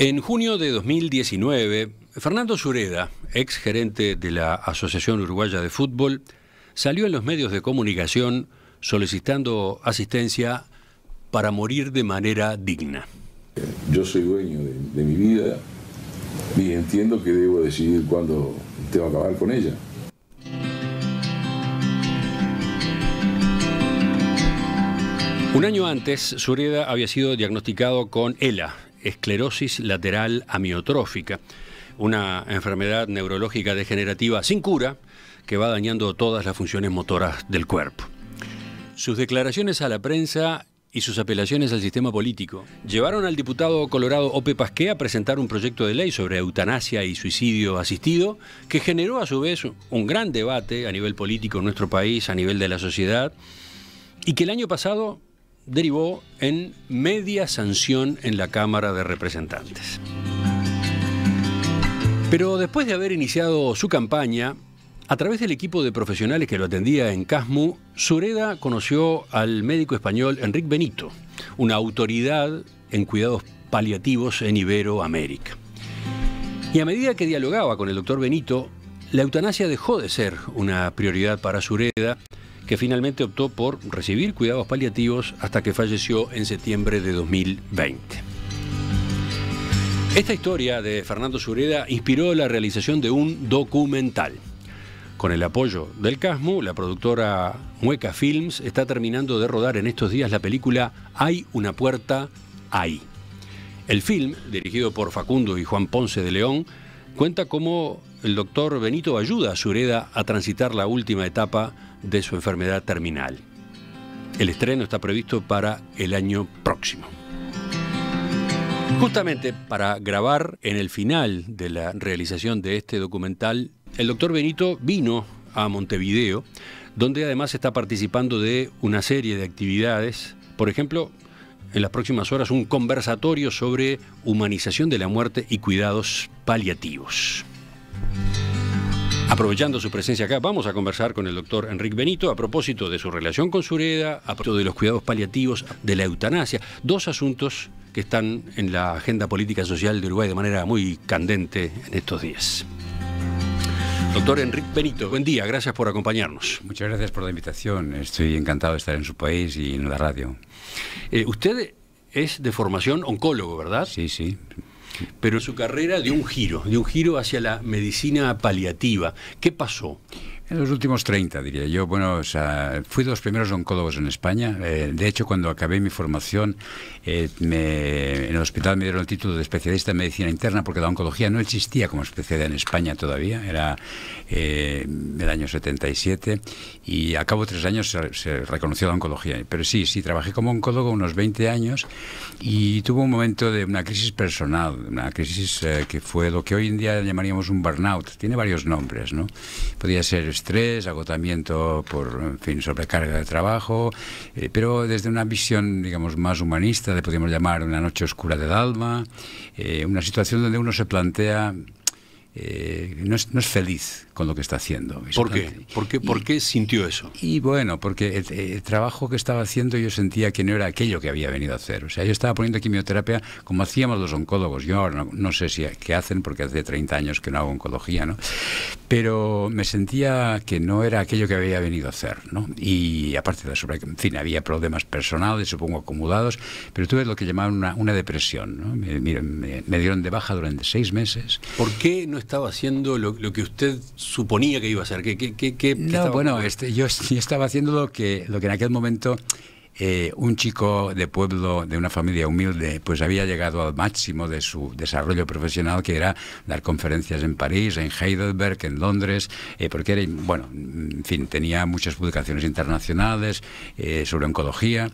En junio de 2019, Fernando Sureda, ex gerente de la Asociación Uruguaya de Fútbol, salió en los medios de comunicación solicitando asistencia para morir de manera digna. Yo soy dueño de mi vida y entiendo que debo decidir cuándo tengo que acabar con ella. Un año antes, Sureda había sido diagnosticado con ELA, esclerosis lateral amiotrófica, una enfermedad neurológica degenerativa sin cura que va dañando todas las funciones motoras del cuerpo. Sus declaraciones a la prensa y sus apelaciones al sistema político llevaron al diputado colorado Ope Pasqué a presentar un proyecto de ley sobre eutanasia y suicidio asistido que generó a su vez un gran debate a nivel político en nuestro país, a nivel de la sociedad, y que el año pasado derivó en media sanción en la Cámara de Representantes. Pero después de haber iniciado su campaña, a través del equipo de profesionales que lo atendía en CASMU, Sureda conoció al médico español Enric Benito, una autoridad en cuidados paliativos en Iberoamérica. Y a medida que dialogaba con el doctor Benito, la eutanasia dejó de ser una prioridad para Sureda, que finalmente optó por recibir cuidados paliativos hasta que falleció en septiembre de 2020. Esta historia de Fernando Sureda inspiró la realización de un documental. Con el apoyo del CASMU, la productora Mueca Films está terminando de rodar en estos días la película Hay una puerta ahí. El film, dirigido por Facundo y Juan Ponce de León, cuenta cómo el doctor Benito ayuda a Sureda a transitar la última etapa de su enfermedad terminal. El estreno está previsto para el año próximo. Justamente para grabar en el final de la realización de este documental, el doctor Benito vino a Montevideo, donde además está participando de una serie de actividades. Por ejemplo, en las próximas horas un conversatorio sobre humanización de la muerte y cuidados paliativos. Aprovechando su presencia acá, vamos a conversar con el doctor Enric Benito a propósito de su relación con Sureda, a propósito de los cuidados paliativos, de la eutanasia, dos asuntos que están en la agenda política social de Uruguay de manera muy candente en estos días. Doctor Enric Benito, buen día, gracias por acompañarnos. Muchas gracias por la invitación, estoy encantado de estar en su país y en la radio. Usted es de formación oncólogo, ¿verdad? Sí, sí. Pero su carrera dio un giro hacia la medicina paliativa. ¿Qué pasó? En los últimos 30, diría yo. Bueno, o sea, fui de los primeros oncólogos en España. De hecho, cuando acabé mi formación, en el hospital me dieron el título de especialista en medicina interna porque la oncología no existía como especialidad en España todavía. Era el año 77 y a cabo de 3 años se reconoció la oncología. Pero sí, trabajé como oncólogo unos 20 años y tuve un momento de una crisis personal, una crisis que fue lo que hoy en día llamaríamos un burnout. Tiene varios nombres, ¿no? Podía ser estrés, agotamiento por, en fin, sobrecarga de trabajo, pero desde una visión, digamos, más humanista, le podríamos llamar una noche oscura del alma, una situación donde uno se plantea, no es feliz con lo que está haciendo. ¿Por qué? ¿Por qué sintió eso? Y bueno, porque el trabajo que estaba haciendo yo sentía que no era aquello que había venido a hacer. O sea, yo estaba poniendo quimioterapia como hacíamos los oncólogos. Yo ahora no sé qué hacen, porque hace 30 años que no hago oncología, ¿no? Pero me sentía que no era aquello que había venido a hacer, ¿no? Y aparte de eso, en fin, había problemas personales, supongo, acumulados, pero tuve lo que llamaban una depresión, ¿no? Me dieron de baja durante 6 meses. ¿Por qué no estaba haciendo lo que usted suponía que iba a hacer? No, bueno, yo estaba haciendo lo que en aquel momento un chico de pueblo, de una familia humilde, pues había llegado al máximo de su desarrollo profesional, que era dar conferencias en París, en Heidelberg, en Londres, porque era, bueno, en fin, tenía muchas publicaciones internacionales sobre oncología.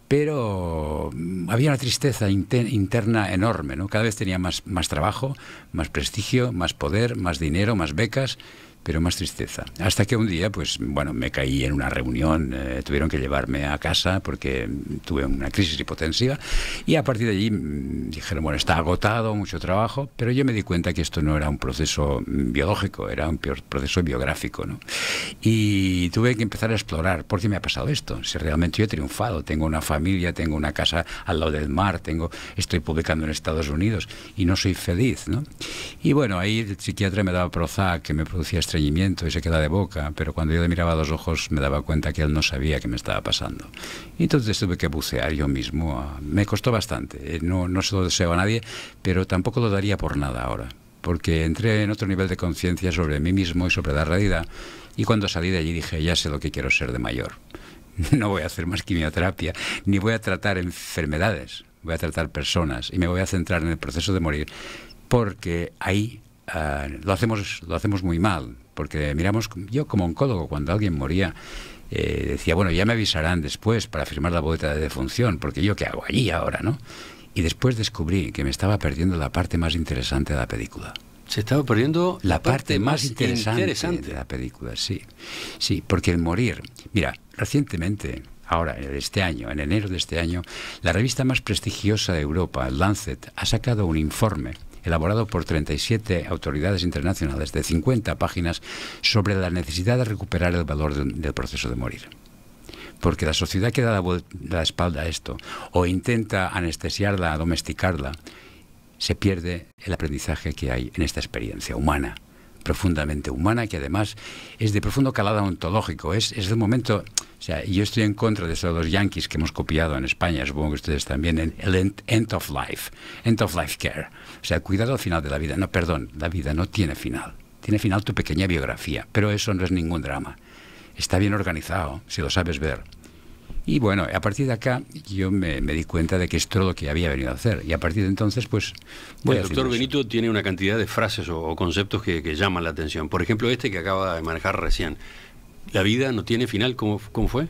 Pero había una tristeza interna enorme, ¿no? Cada vez tenía más trabajo, más prestigio, más poder, más dinero, más becas, pero más tristeza. Hasta que un día, pues bueno, me caí en una reunión, tuvieron que llevarme a casa porque tuve una crisis hipotensiva, y a partir de allí dijeron, bueno, está agotado, mucho trabajo, pero yo me di cuenta que esto no era un proceso biológico, era un proceso biográfico, ¿no? Y tuve que empezar a explorar, ¿por qué me ha pasado esto? Si realmente yo he triunfado, tengo una familia, tengo una casa al lado del mar, estoy publicando en Estados Unidos y no soy feliz, ¿no? Y bueno, ahí el psiquiatra me daba Prozac, que me producía estreñimiento y se queda de boca, pero cuando yo le miraba a los ojos me daba cuenta que él no sabía qué me estaba pasando. Y entonces tuve que bucear yo mismo. Me costó bastante, no se lo deseo a nadie, pero tampoco lo daría por nada ahora, porque entré en otro nivel de conciencia sobre mí mismo y sobre la realidad, y cuando salí de allí dije, ya sé lo que quiero ser de mayor. No voy a hacer más quimioterapia, ni voy a tratar enfermedades, voy a tratar personas, y me voy a centrar en el proceso de morir, porque ahí lo hacemos muy mal, porque miramos, yo como oncólogo, cuando alguien moría, decía, bueno, ya me avisarán después para firmar la boleta de defunción, porque yo qué hago allí ahora, ¿no? Y después descubrí que me estaba perdiendo la parte más interesante de la película. Se estaba perdiendo la parte más interesante de la película, sí. Sí, porque el morir... Mira, recientemente, ahora, este año, en enero de este año, la revista más prestigiosa de Europa, el Lancet, ha sacado un informe elaborado por 37 autoridades internacionales de 50 páginas sobre la necesidad de recuperar el valor del proceso de morir. Porque la sociedad que da la espalda a esto, o intenta anestesiarla, domesticarla, se pierde el aprendizaje que hay en esta experiencia humana, profundamente humana, que además es de profundo calado ontológico. Es el momento... O sea, yo estoy en contra de eso de los yanquis que hemos copiado en España, supongo que ustedes también, en el end of life care. O sea, cuidado al final de la vida. No, perdón, la vida no tiene final. Tiene final tu pequeña biografía, pero eso no es ningún drama. Está bien organizado, si lo sabes ver. Y bueno, a partir de acá yo me di cuenta de que esto es lo que había venido a hacer. Y a partir de entonces, pues... El doctor Benito tiene una cantidad de frases o conceptos que llaman la atención. Por ejemplo, este que acaba de manejar recién. ¿La vida no tiene final? ¿Cómo fue?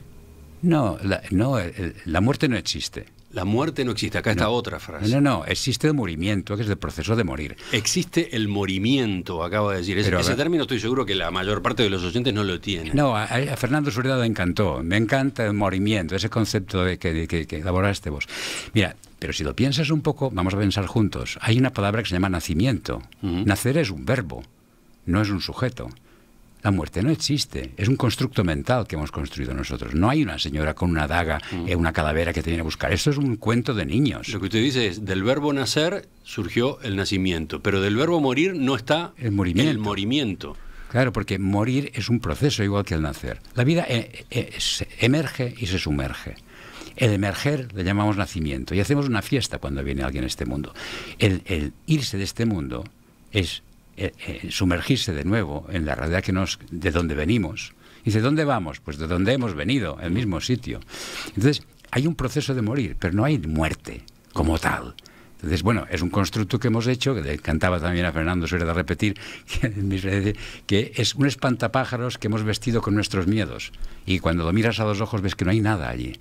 No, la muerte no existe. La muerte no existe. Acá está otra frase. No, existe el morimiento, que es el proceso de morir. Existe el morimiento, acaba de decir. Ese término estoy seguro que la mayor parte de los oyentes no lo tienen. No, a Fernando Sureda le encantó. Me encanta el morimiento, ese concepto que elaboraste vos. Mira, pero si lo piensas un poco, vamos a pensar juntos. Hay una palabra que se llama nacimiento. Nacer es un verbo, no es un sujeto. La muerte no existe, es un constructo mental que hemos construido nosotros. No hay una señora con una daga, una calavera que te viene a buscar. Esto es un cuento de niños. Lo que usted dice es, del verbo nacer surgió el nacimiento, pero del verbo morir no está el morimiento. Claro, porque morir es un proceso igual que el nacer. La vida emerge y se sumerge. El emerger le llamamos nacimiento y hacemos una fiesta cuando viene alguien a este mundo. El irse de este mundo es... sumergirse de nuevo en la realidad de donde venimos. Y ¿de dónde vamos? Pues de donde hemos venido, el mismo sitio. Entonces, hay un proceso de morir, pero no hay muerte como tal. Entonces, bueno, es un constructo que hemos hecho, que le encantaba también a Fernando Sureda repetir, que es un espantapájaros que hemos vestido con nuestros miedos. Y cuando lo miras a los ojos ves que no hay nada allí.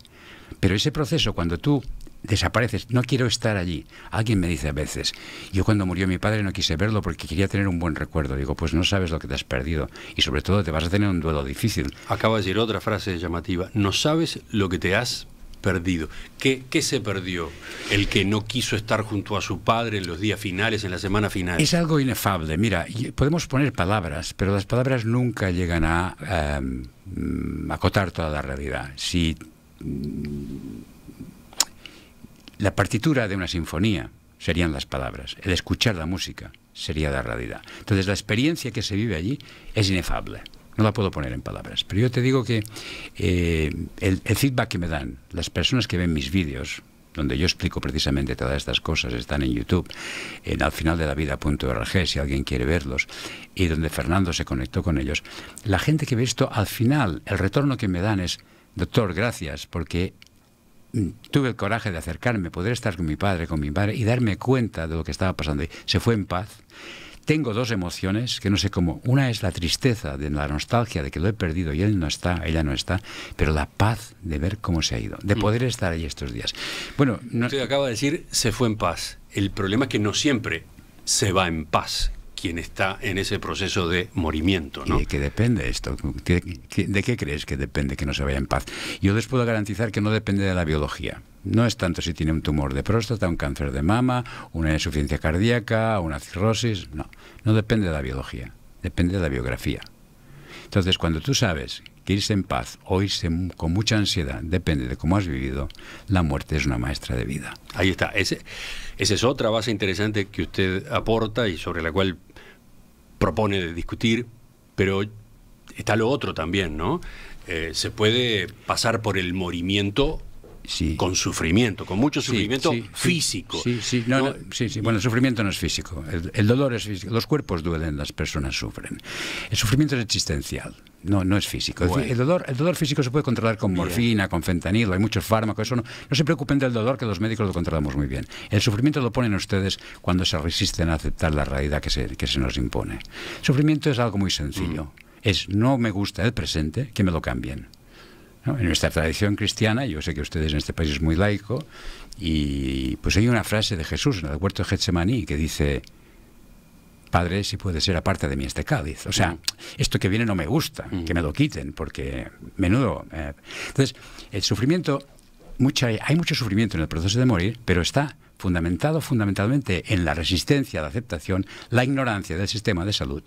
Pero ese proceso, cuando tú desapareces, no quiero estar allí. Alguien me dice a veces, yo cuando murió mi padre no quise verlo porque quería tener un buen recuerdo. Digo, pues no sabes lo que te has perdido y sobre todo te vas a tener un duelo difícil. Acaba de decir otra frase llamativa, no sabes lo que te has perdido. ¿Qué se perdió? El que no quiso estar junto a su padre en los días finales, en la semana final. Es algo inefable. Mira, podemos poner palabras, pero las palabras nunca llegan a acotar toda la realidad. Si la partitura de una sinfonía serían las palabras, el escuchar la música sería la realidad. Entonces la experiencia que se vive allí es inefable, no la puedo poner en palabras, pero yo te digo que el feedback que me dan las personas que ven mis vídeos, donde yo explico precisamente todas estas cosas, están en YouTube, en alfinaldelavida.org, si alguien quiere verlos, y donde Fernando se conectó con ellos, la gente que ve esto, al final, el retorno que me dan es, doctor, gracias, porque tuve el coraje de acercarme, poder estar con mi padre y darme cuenta de lo que estaba pasando. Y se fue en paz. Tengo dos emociones que no sé cómo. Una es la tristeza, de la nostalgia de que lo he perdido y él no está, ella no está, pero la paz de ver cómo se ha ido, de poder estar ahí estos días. Bueno, usted acaba de decir, se fue en paz. El problema es que no siempre se va en paz. quien está en ese proceso de morimiento, ¿no? ¿Y de qué depende esto? ¿De qué crees que depende que no se vaya en paz? Yo les puedo garantizar que no depende de la biología. No es tanto si tiene un tumor de próstata, un cáncer de mama, una insuficiencia cardíaca, una cirrosis. No depende de la biología, depende de la biografía. Entonces, cuando tú sabes que irse en paz o irse con mucha ansiedad depende de cómo has vivido, la muerte es una maestra de vida. Ahí está. Esa es otra base interesante que usted aporta y sobre la cual propone de discutir, pero está lo otro también, ¿no? Se puede pasar por el morimiento con sufrimiento, con mucho sufrimiento físico. Sí. Bueno, el sufrimiento no es físico, el dolor es físico, los cuerpos duelen, las personas sufren. El sufrimiento es existencial, no es físico. Bueno. El dolor físico se puede controlar con morfina, con fentanilo, hay muchos fármacos, eso no se preocupen del dolor, que los médicos lo controlamos muy bien. El sufrimiento lo ponen ustedes cuando se resisten a aceptar la realidad que se nos impone. El sufrimiento es algo muy sencillo, es no me gusta el presente, que me lo cambien. ¿No? En nuestra tradición cristiana, yo sé que ustedes en este país es muy laico, y pues hay una frase de Jesús en el huerto de Getsemaní que dice: Padre, si puede ser, aparte de mí este cáliz. O sea, esto que viene no me gusta, que me lo quiten, porque menudo... Entonces, el sufrimiento, hay mucho sufrimiento en el proceso de morir, pero está fundamentado fundamentalmente en la resistencia a la aceptación, la ignorancia del sistema de salud,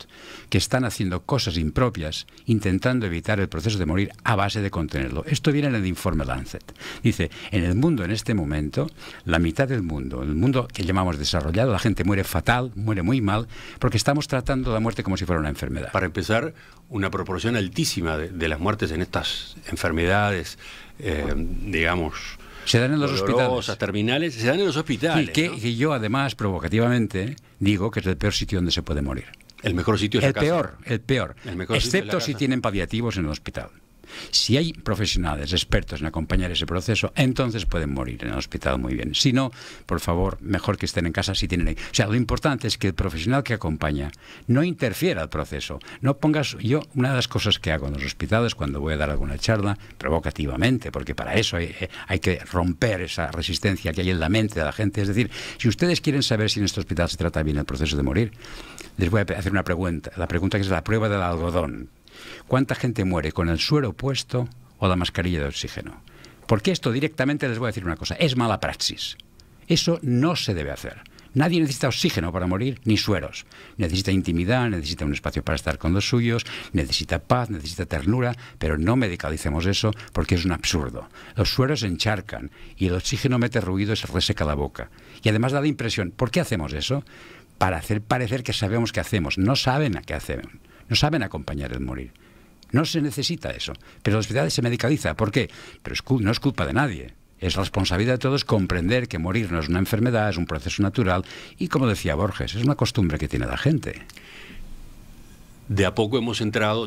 que están haciendo cosas impropias, intentando evitar el proceso de morir a base de contenerlo. Esto viene en el informe Lancet. Dice, en el mundo en este momento, la mitad del mundo, el mundo que llamamos desarrollado, la gente muere fatal, muere muy mal, porque estamos tratando la muerte como si fuera una enfermedad. Para empezar, una proporción altísima de las muertes en estas enfermedades, digamos... Se dan en los hospitales. Terminales, se dan en los hospitales. Y que yo, además, provocativamente, digo que es el peor sitio donde se puede morir. El mejor sitio es la casa. El peor. Excepto si tienen paliativos en el hospital. Si hay profesionales expertos en acompañar ese proceso, entonces pueden morir en el hospital muy bien. Si no, por favor, mejor que estén en casa si tienen ahí. O sea, lo importante es que el profesional que acompaña no interfiera al proceso. No pongas... una de las cosas que hago en los hospitales cuando voy a dar alguna charla, provocativamente, porque para eso hay que romper esa resistencia que hay en la mente de la gente. Es decir, si ustedes quieren saber si en este hospital se trata bien el proceso de morir, les voy a hacer una pregunta. La pregunta que es la prueba del algodón. ¿Cuánta gente muere con el suero puesto o la mascarilla de oxígeno? Porque esto directamente les voy a decir una cosa, es mala praxis. Eso no se debe hacer. Nadie necesita oxígeno para morir, ni sueros. Necesita intimidad, necesita un espacio para estar con los suyos, necesita paz, necesita ternura, pero no medicalicemos eso porque es un absurdo. Los sueros encharcan y el oxígeno mete ruido y se reseca la boca. Y además da la impresión, ¿por qué hacemos eso? Para hacer parecer que sabemos qué hacemos. No saben a qué hacemos. No saben acompañar el morir. No se necesita eso. Pero en los hospitales se medicaliza. ¿Por qué? Pero no es culpa de nadie. Es responsabilidad de todos comprender que morir no es una enfermedad, es un proceso natural. Y como decía Borges, es una costumbre que tiene la gente. De a poco hemos entrado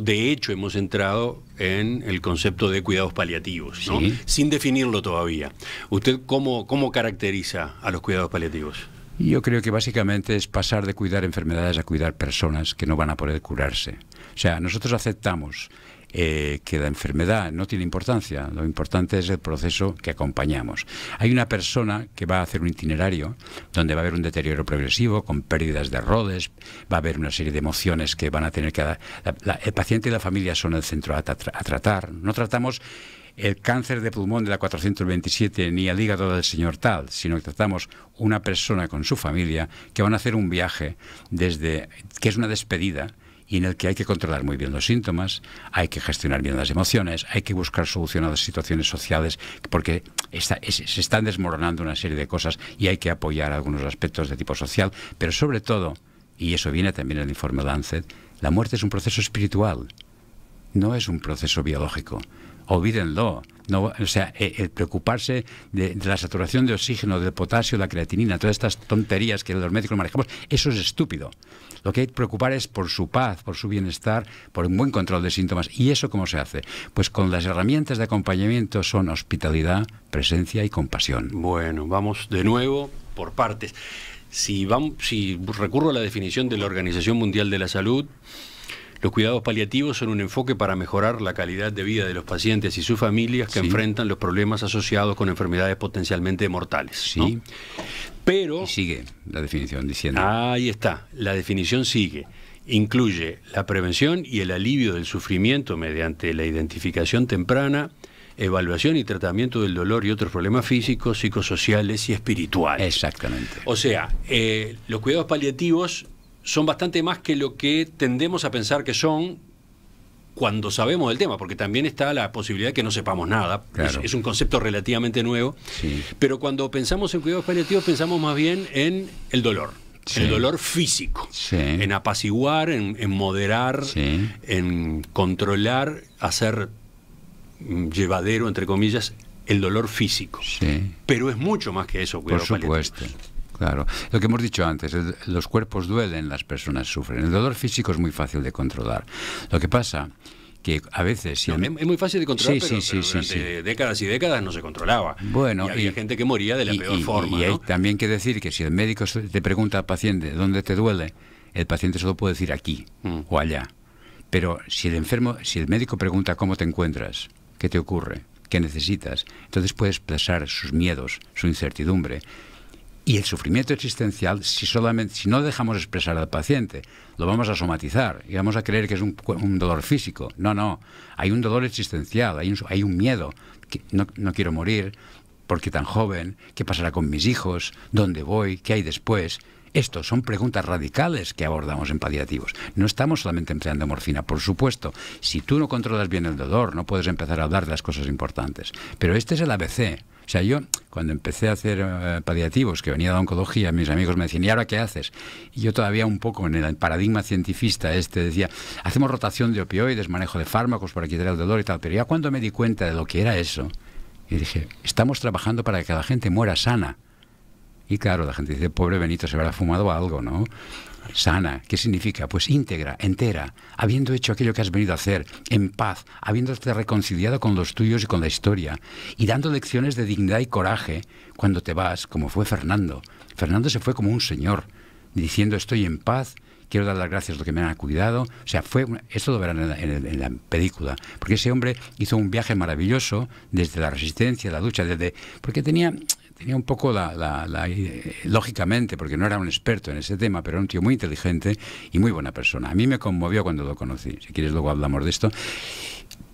en el concepto de cuidados paliativos, ¿no? Sí. Sin definirlo todavía. ¿Usted cómo caracteriza a los cuidados paliativos? Yo creo que básicamente es pasar de cuidar enfermedades a cuidar personas que no van a poder curarse. O sea, nosotros aceptamos que la enfermedad no tiene importancia, lo importante es el proceso que acompañamos. Hay una persona que va a hacer un itinerario donde va a haber un deterioro progresivo, con pérdidas de rodes, va a haber una serie de emociones que van a tener que... el paciente y la familia son el centro a tratar. No tratamos el cáncer de pulmón de la 427 ni el hígado del señor tal, sino que tratamos una persona con su familia que van a hacer un viaje que es una despedida y en el que hay que controlar muy bien los síntomas, hay que gestionar bien las emociones, hay que buscar solución a las situaciones sociales, porque se están desmoronando una serie de cosas y hay que apoyar algunos aspectos de tipo social, pero sobre todo, y eso viene también en el informe Lancet, la muerte es un proceso espiritual, no es un proceso biológico. Olvídenlo. No, o sea, el preocuparse de la saturación de oxígeno, del potasio, la creatinina, todas estas tonterías que los médicos manejamos, eso es estúpido. Lo que hay que preocupar es por su paz, por su bienestar, por un buen control de síntomas. ¿Y eso cómo se hace? Pues con las herramientas de acompañamiento son hospitalidad, presencia y compasión. Bueno, vamos de nuevo por partes. Si recurro a la definición de la Organización Mundial de la Salud, los cuidados paliativos son un enfoque para mejorar la calidad de vida de los pacientes y sus familias que enfrentan los problemas asociados con enfermedades potencialmente mortales, ¿no? Pero... Y sigue la definición diciendo... Ahí está, la definición sigue. Incluye la prevención y el alivio del sufrimiento mediante la identificación temprana, evaluación y tratamiento del dolor y otros problemas físicos, psicosociales y espirituales. Exactamente. O sea, los cuidados paliativos son bastante más que lo que tendemos a pensar que son cuando sabemos del tema, porque también está la posibilidad de que no sepamos nada. Claro. Es un concepto relativamente nuevo, Sí. pero cuando pensamos en cuidados paliativos pensamos más bien en el dolor. Sí. El dolor físico, Sí. en apaciguar, en moderar, Sí. en controlar, hacer llevadero, entre comillas, el dolor físico. Sí. Pero es mucho más que eso, Por cuidados supuesto. paliativos. Claro. Lo que hemos dicho antes, los cuerpos duelen, las personas sufren. El dolor físico es muy fácil de controlar. Lo que pasa que a veces... Si No, es muy fácil de controlar, Sí, pero, sí, pero sí, durante sí. décadas y décadas no se controlaba. Bueno, y había gente que moría de la peor forma. Y hay ¿no? también que decir que si el médico te pregunta al paciente dónde te duele, el paciente solo puede decir aquí o allá. Pero si el médico pregunta cómo te encuentras, qué te ocurre, qué necesitas, entonces puede expresar sus miedos, su incertidumbre. Y el sufrimiento existencial, si no dejamos expresar al paciente, lo vamos a somatizar y vamos a creer que es un dolor físico. No, hay un dolor existencial, hay un miedo. Que no quiero morir, porque tan joven, ¿qué pasará con mis hijos? ¿Dónde voy? ¿Qué hay después? Estos son preguntas radicales que abordamos en paliativos. No estamos solamente empleando morfina, por supuesto. Si tú no controlas bien el dolor, no puedes empezar a hablar de las cosas importantes. Pero este es el ABC. O sea, yo cuando empecé a hacer paliativos, que venía de la oncología, mis amigos me decían, ¿y ahora qué haces? Y yo todavía un poco en el paradigma cientifista decía, hacemos rotación de opioides, manejo de fármacos para quitar el dolor y tal. Pero ya cuando me di cuenta de lo que era eso, y dije, estamos trabajando para que la gente muera sana. Y claro, la gente dice, pobre Benito, se habrá fumado algo, ¿no? Sana, ¿qué significa? Pues íntegra, entera, habiendo hecho aquello que has venido a hacer, en paz, habiéndote reconciliado con los tuyos y con la historia, y dando lecciones de dignidad y coraje cuando te vas, como fue Fernando. Fernando se fue como un señor, diciendo, estoy en paz, quiero dar las gracias a los que me han cuidado. O sea, esto lo verán en la película, porque ese hombre hizo un viaje maravilloso desde la resistencia, la lucha, porque tenía un poco lógicamente, porque no era un experto en ese tema, pero era un tío muy inteligente y muy buena persona. A mí me conmovió cuando lo conocí. Si quieres luego hablamos de esto.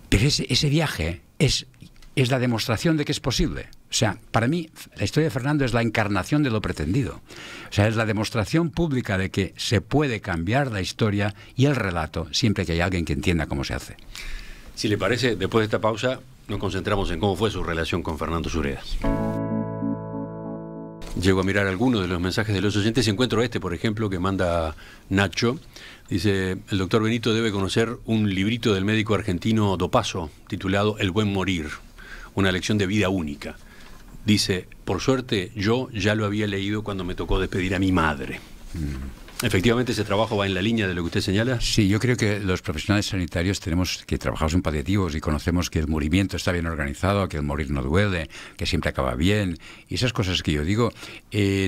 Pero ese viaje es la demostración de que es posible. O sea, para mí la historia de Fernando es la encarnación de lo pretendido. O sea, es la demostración pública de que se puede cambiar la historia y el relato siempre que haya alguien que entienda cómo se hace. Si le parece, después de esta pausa nos concentramos en cómo fue su relación con Fernando Sureda. Llego a mirar algunos de los mensajes de los oyentes y encuentro por ejemplo, que manda Nacho. Dice, el doctor Benito debe conocer un librito del médico argentino Dopazo, titulado El buen morir, una lección de vida única. Dice, por suerte, yo ya lo había leído cuando me tocó despedir a mi madre. ¿Efectivamente ese trabajo va en la línea de lo que usted señala? Sí, yo creo que los profesionales sanitarios que trabajamos en paliativos y conocemos que el morirmiento está bien organizado, que el morir no duele, que siempre acaba bien, y esas cosas que yo digo,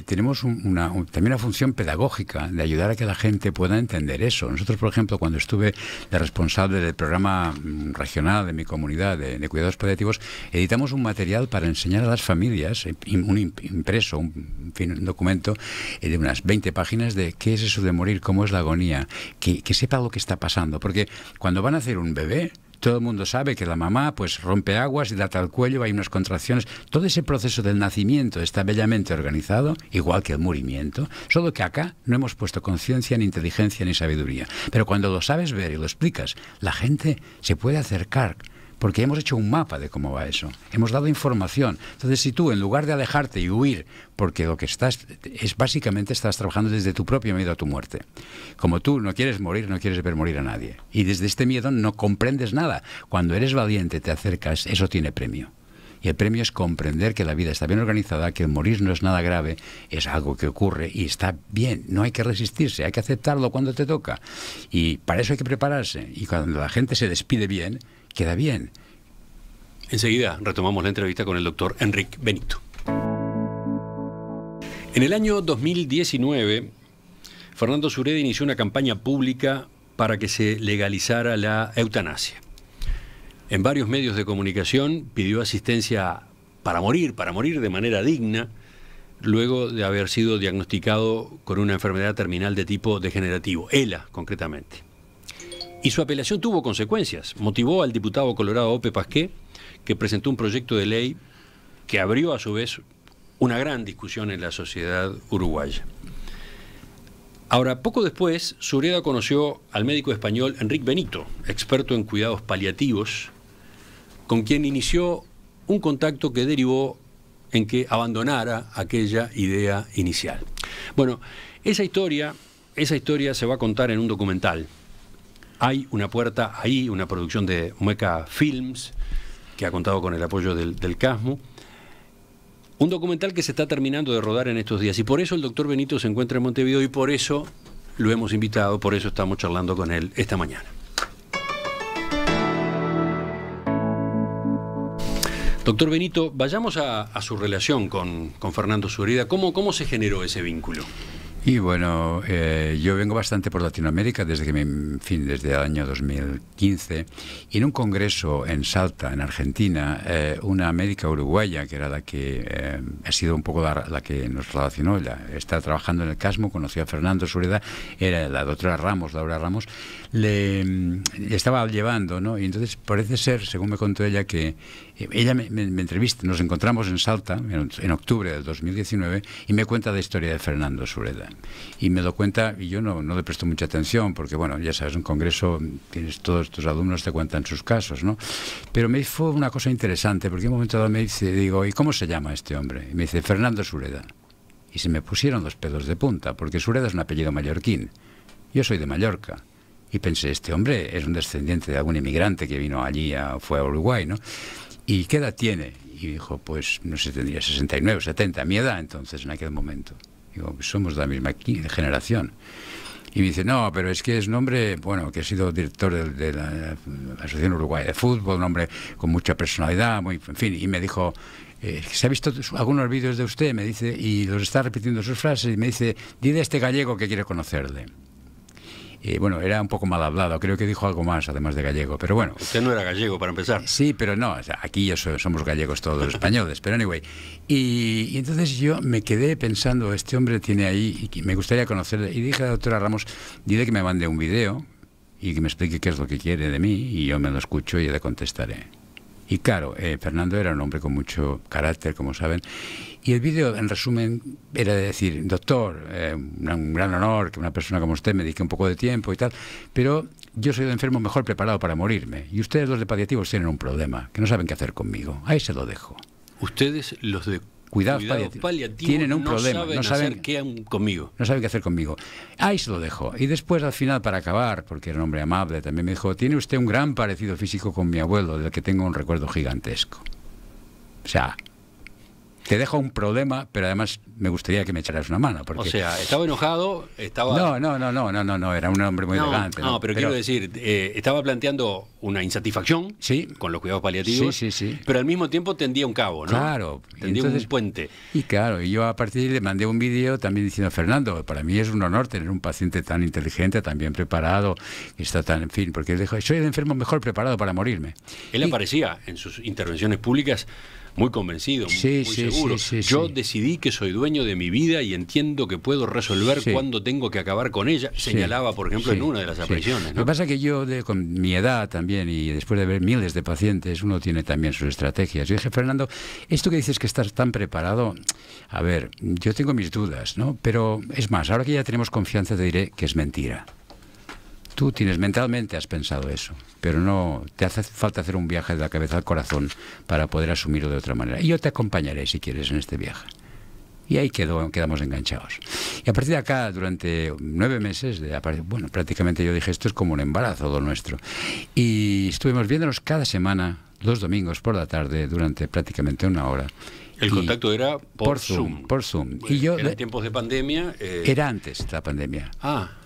tenemos también una función pedagógica de ayudar a que la gente pueda entender eso. Nosotros, por ejemplo, cuando estuve de responsable del programa regional de mi comunidad de cuidados paliativos, editamos un material para enseñar a las familias, un impreso, un documento de unas 20 páginas de qué es eso de morir, cómo es la agonía, que sepa lo que está pasando, porque cuando van a hacer un bebé, todo el mundo sabe que la mamá pues rompe aguas, dilata el cuello, hay unas contracciones, todo ese proceso del nacimiento está bellamente organizado, igual que el morirmiento, solo que acá no hemos puesto conciencia, ni inteligencia, ni sabiduría, pero cuando lo sabes ver y lo explicas, la gente se puede acercar, porque hemos hecho un mapa de cómo va eso. Hemos dado información. Entonces, si tú, en lugar de alejarte y huir, porque lo que básicamente estás trabajando desde tu propio miedo a tu muerte. Como tú no quieres morir, no quieres ver morir a nadie. Y desde este miedo no comprendes nada. Cuando eres valiente, te acercas, eso tiene premio. Y el premio es comprender que la vida está bien organizada, que el morir no es nada grave, es algo que ocurre y está bien. No hay que resistirse, hay que aceptarlo cuando te toca. Y para eso hay que prepararse. Y cuando la gente se despide bien, queda bien. Enseguida retomamos la entrevista con el doctor Enrique Benito. En el año 2019, Fernando Sureda inició una campaña pública para que se legalizara la eutanasia. En varios medios de comunicación pidió asistencia para morir de manera digna, luego de haber sido diagnosticado con una enfermedad terminal de tipo degenerativo, ELA concretamente. Y su apelación tuvo consecuencias. Motivó al diputado colorado Ope Pasqué, que presentó un proyecto de ley que abrió a su vez una gran discusión en la sociedad uruguaya. Ahora, poco después, Sureda conoció al médico español Enric Benito, experto en cuidados paliativos, con quien inició un contacto que derivó en que abandonara aquella idea inicial. Bueno, esa historia se va a contar en un documental. Hay una puerta ahí, una producción de Mueca Films, que ha contado con el apoyo del CASMU. Un documental que se está terminando de rodar en estos días, y por eso el doctor Benito se encuentra en Montevideo, y por eso lo hemos invitado, por eso estamos charlando con él esta mañana. Doctor Benito, vayamos a su relación con Fernando Sureda. ¿Cómo se generó ese vínculo? Y bueno, yo vengo bastante por Latinoamérica desde el año 2015, y en un congreso en Salta, en Argentina, una médica uruguaya, que era la que ha sido un poco la que nos relacionó, está trabajando en el CASMU, conoció a Fernando Sureda, era la doctora Ramos, Laura Ramos, le estaba llevando, ¿no? Y entonces parece ser, según me contó ella, que ella me entrevista, nos encontramos en Salta en octubre del 2019, y me cuenta la historia de Fernando Sureda. Y me lo cuenta, y yo no le presto mucha atención, porque bueno, ya sabes, un congreso, tienes todos tus alumnos te cuentan sus casos, ¿no? Pero me fue una cosa interesante, porque en un momento dado me dice, digo, ¿y cómo se llama este hombre? Y me dice, Fernando Sureda. Y se me pusieron los pelos de punta, porque Sureda es un apellido mallorquín. Yo soy de Mallorca. Y pensé, este hombre es un descendiente de algún inmigrante que vino allí, fue a Uruguay, ¿no? ¿Y qué edad tiene? Y dijo, pues no sé, tendría 69 o 70, mi edad entonces, en aquel momento. Digo, somos de la misma generación. Y me dice, no, pero es que es un hombre, bueno, que ha sido director de la Asociación Uruguaya de Fútbol, un hombre con mucha personalidad, muy, en fin, y me dijo, ¿se ha visto algunos vídeos de usted? Me dice, y los está repitiendo sus frases, y me dice, dile a este gallego que quiere conocerle. Bueno, era un poco mal hablado, creo que dijo algo más, además de gallego, pero bueno. Usted no era gallego, para empezar. Sí, pero no, o sea, aquí somos gallegos todos los españoles, pero anyway. Y entonces yo me quedé pensando, este hombre tiene ahí, y me gustaría conocerle, y dije a la doctora Ramos, dile que me mande un video y que me explique qué es lo que quiere de mí, y yo me lo escucho y le contestaré. Y claro, Fernando era un hombre con mucho carácter, como saben, y el vídeo, en resumen, era de decir, doctor, un gran honor que una persona como usted me dedique un poco de tiempo y tal, pero yo soy el enfermo mejor preparado para morirme, y ustedes, los de paliativos, tienen un problema, que no saben qué hacer conmigo. Ahí se lo dejo. Ustedes, los de cuidados paliativos, tienen un problema, no saben qué hacer conmigo. No saben qué hacer conmigo. Ahí se lo dejo. Y después, al final, para acabar, porque era un hombre amable, también me dijo, tiene usted un gran parecido físico con mi abuelo, del que tengo un recuerdo gigantesco. O sea, te dejo un problema, pero además me gustaría que me echaras una mano. Porque... O sea, estaba enojado, estaba... No, era un hombre muy elegante. No, pero quiero decir, estaba planteando una insatisfacción, sí, con los cuidados paliativos, sí. Pero al mismo tiempo tendía un cabo, ¿no? Claro. Tendía un puente. Y claro, y yo a partir de ahí le mandé un vídeo también diciendo, Fernando, para mí es un honor tener un paciente tan inteligente, tan bien preparado, que está tan, en fin, porque él dijo, soy el enfermo mejor preparado para morirme. Él aparecía en sus intervenciones públicas muy convencido, muy seguro. Yo decidí que soy dueño de mi vida y entiendo que puedo resolver cuándo tengo que acabar con ella. Señalaba, por ejemplo, en una de las apariciones, ¿no? Lo que pasa es que yo, con mi edad también, y después de ver miles de pacientes, uno tiene también sus estrategias. Yo dije, Fernando, esto que dices que estás tan preparado, a ver, yo tengo mis dudas, ¿no? Pero es más, ahora que ya tenemos confianza, te diré que es mentira. Tú mentalmente has pensado eso, pero no te hace falta hacer un viaje de la cabeza al corazón para poder asumirlo de otra manera. Y yo te acompañaré, si quieres, en este viaje. Y ahí quedamos enganchados. Y a partir de acá, durante 9 meses, bueno, prácticamente yo dije, esto es como un embarazo lo nuestro. Y estuvimos viéndonos cada semana, los domingos por la tarde, durante prácticamente 1 hora. El contacto era por Zoom. Por Zoom. Y yo, en tiempos de pandemia... Era antes de la pandemia.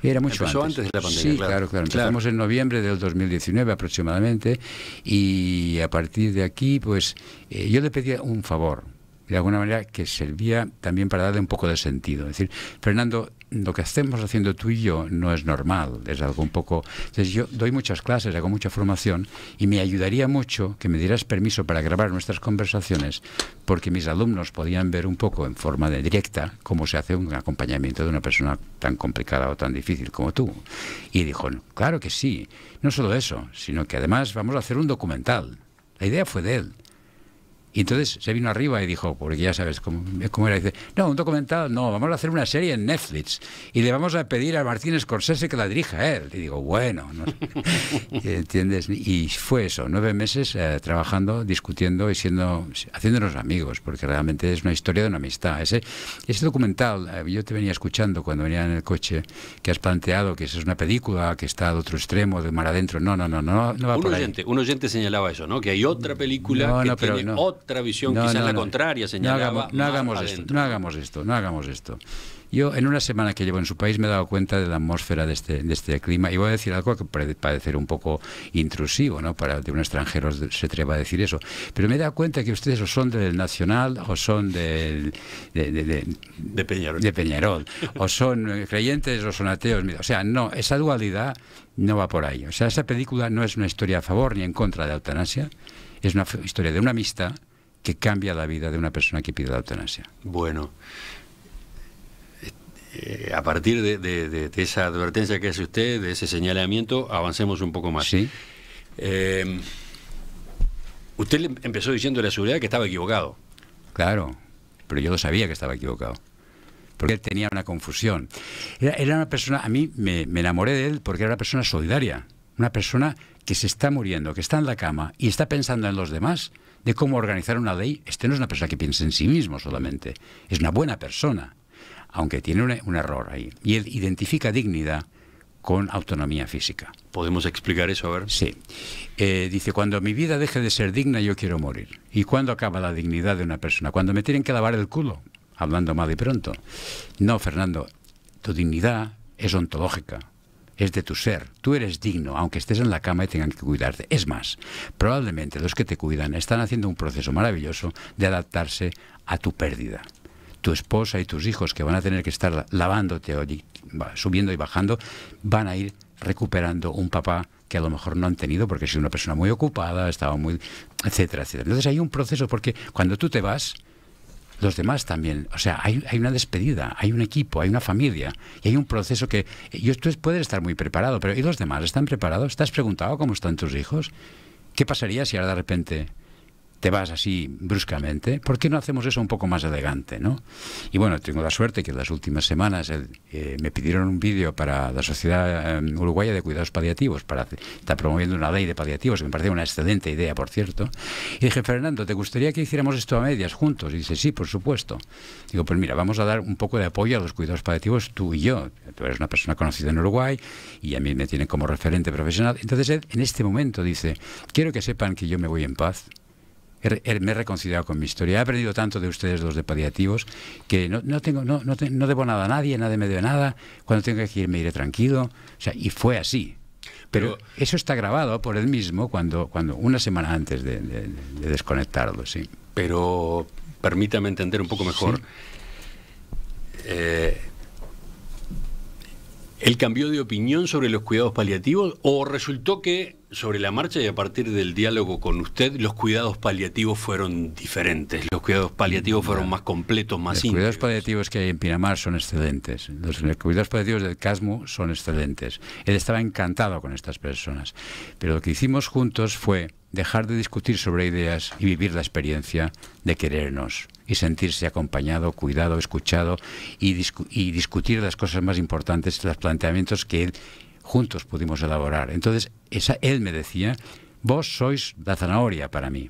Era mucho antes de la pandemia. Sí, claro. Empezamos en noviembre del 2019 aproximadamente, y a partir de aquí, pues, yo le pedí un favor. de alguna manera que servía también para darle un poco de sentido. Es decir, Fernando, lo que estemos haciendo tú y yo no es normal, es algo un poco... Entonces yo doy muchas clases, hago mucha formación y me ayudaría mucho que me dieras permiso para grabar nuestras conversaciones, porque mis alumnos podían ver un poco en forma de directa cómo se hace un acompañamiento de una persona tan complicada o tan difícil como tú. Y dijo, claro que sí, no solo eso, sino que además vamos a hacer un documental. La idea fue de él. Y entonces se vino arriba y dijo, porque ya sabes cómo era, dice, no, un documental, no, vamos a hacer una serie en Netflix y le vamos a pedir a Martin Scorsese que la dirija a él. Y digo, bueno, no sé. ¿Entiendes? Y fue eso, 9 meses trabajando, discutiendo y haciéndonos amigos, porque realmente es una historia de una amistad. Ese documental, yo te venía escuchando cuando venía en el coche, que has planteado que esa es una película que está al otro extremo, de mar adentro. No va por ahí. Un oyente señalaba eso, ¿no? Que hay otra película que tiene otra visión, quizás la contraria, señalaba. No hagamos esto. Yo, en una semana que llevo en su país, me he dado cuenta de la atmósfera de este clima, y voy a decir algo que puede parecer un poco intrusivo, ¿no? De un extranjero se atreva a decir eso, pero me he dado cuenta que ustedes o son del Nacional o son de Peñarol, o son creyentes o son ateos. O sea, no, esa dualidad no va por ahí. O sea, esa película no es una historia a favor ni en contra de la eutanasia, es una historia de una amistad que cambia la vida de una persona que pide la eutanasia. Bueno, a partir de esa advertencia que hace usted, de ese señalamiento, avancemos un poco más. Sí. Usted le empezó diciendo a la seguridad que estaba equivocado. Claro, pero yo lo sabía que estaba equivocado, porque él tenía una confusión. Era una persona, a mí me enamoré de él porque era una persona solidaria, una persona que se está muriendo, que está en la cama y está pensando en los demás, de cómo organizar una ley. Este no es una persona que piensa en sí mismo solamente, es una buena persona, aunque tiene un error ahí. Y él identifica dignidad con autonomía física. ¿Podemos explicar eso? A ver. Sí. Dice, cuando mi vida deje de ser digna, yo quiero morir. ¿Y cuándo acaba la dignidad de una persona? Cuando me tienen que lavar el culo, hablando mal y pronto. No, Fernando, tu dignidad es ontológica. Es de tu ser. Tú eres digno, aunque estés en la cama y tengan que cuidarte. Es más, probablemente los que te cuidan están haciendo un proceso maravilloso de adaptarse a tu pérdida. Tu esposa y tus hijos, que van a tener que estar lavándote, subiendo y bajando, van a ir recuperando un papá que a lo mejor no han tenido porque es una persona muy ocupada, estaba muy... etcétera, etcétera. Entonces hay un proceso, porque cuando tú te vas, los demás también, o sea, hay una despedida, hay un equipo, hay una familia, y hay un proceso que... Tú puedes estar muy preparado, pero ¿y los demás están preparados? ¿Te has preguntado cómo están tus hijos? ¿Qué pasaría si ahora de repente te vas así bruscamente? ¿Por qué no hacemos eso un poco más elegante, no? Y bueno, tengo la suerte que en las últimas semanas me pidieron un vídeo para la Sociedad Uruguaya de Cuidados Paliativos, está promoviendo una ley de paliativos, que me parece una excelente idea, por cierto. Y dije, Fernando, ¿te gustaría que hiciéramos esto a medias juntos? Y dice, sí, por supuesto. Digo, pues mira, vamos a dar un poco de apoyo a los cuidados paliativos, tú y yo. Tú eres una persona conocida en Uruguay y a mí me tienen como referente profesional. Entonces él, en este momento, dice, quiero que sepan que yo me voy en paz. Me he reconciliado con mi historia. He aprendido tanto de ustedes, los de paliativos, que no debo nada a nadie me debe nada. Cuando tenga que ir me iré tranquilo. O sea, y fue así. Pero eso está grabado por él mismo cuando una semana antes de desconectarlo, sí. Pero permítame entender un poco mejor. Sí. ¿Él cambió de opinión sobre los cuidados paliativos o resultó que sobre la marcha y a partir del diálogo con usted los cuidados paliativos fueron diferentes? Los cuidados paliativos fueron más completos, más íntimos. Los cuidados paliativos que hay en Pinamar son excelentes. Los cuidados paliativos del Casmo son excelentes. Él estaba encantado con estas personas. Pero lo que hicimos juntos fue dejar de discutir sobre ideas y vivir la experiencia de querernos y sentirse acompañado, cuidado, escuchado y discutir las cosas más importantes, los planteamientos que él juntos pudimos elaborar. Entonces, él me decía, vos sois la zanahoria para mí.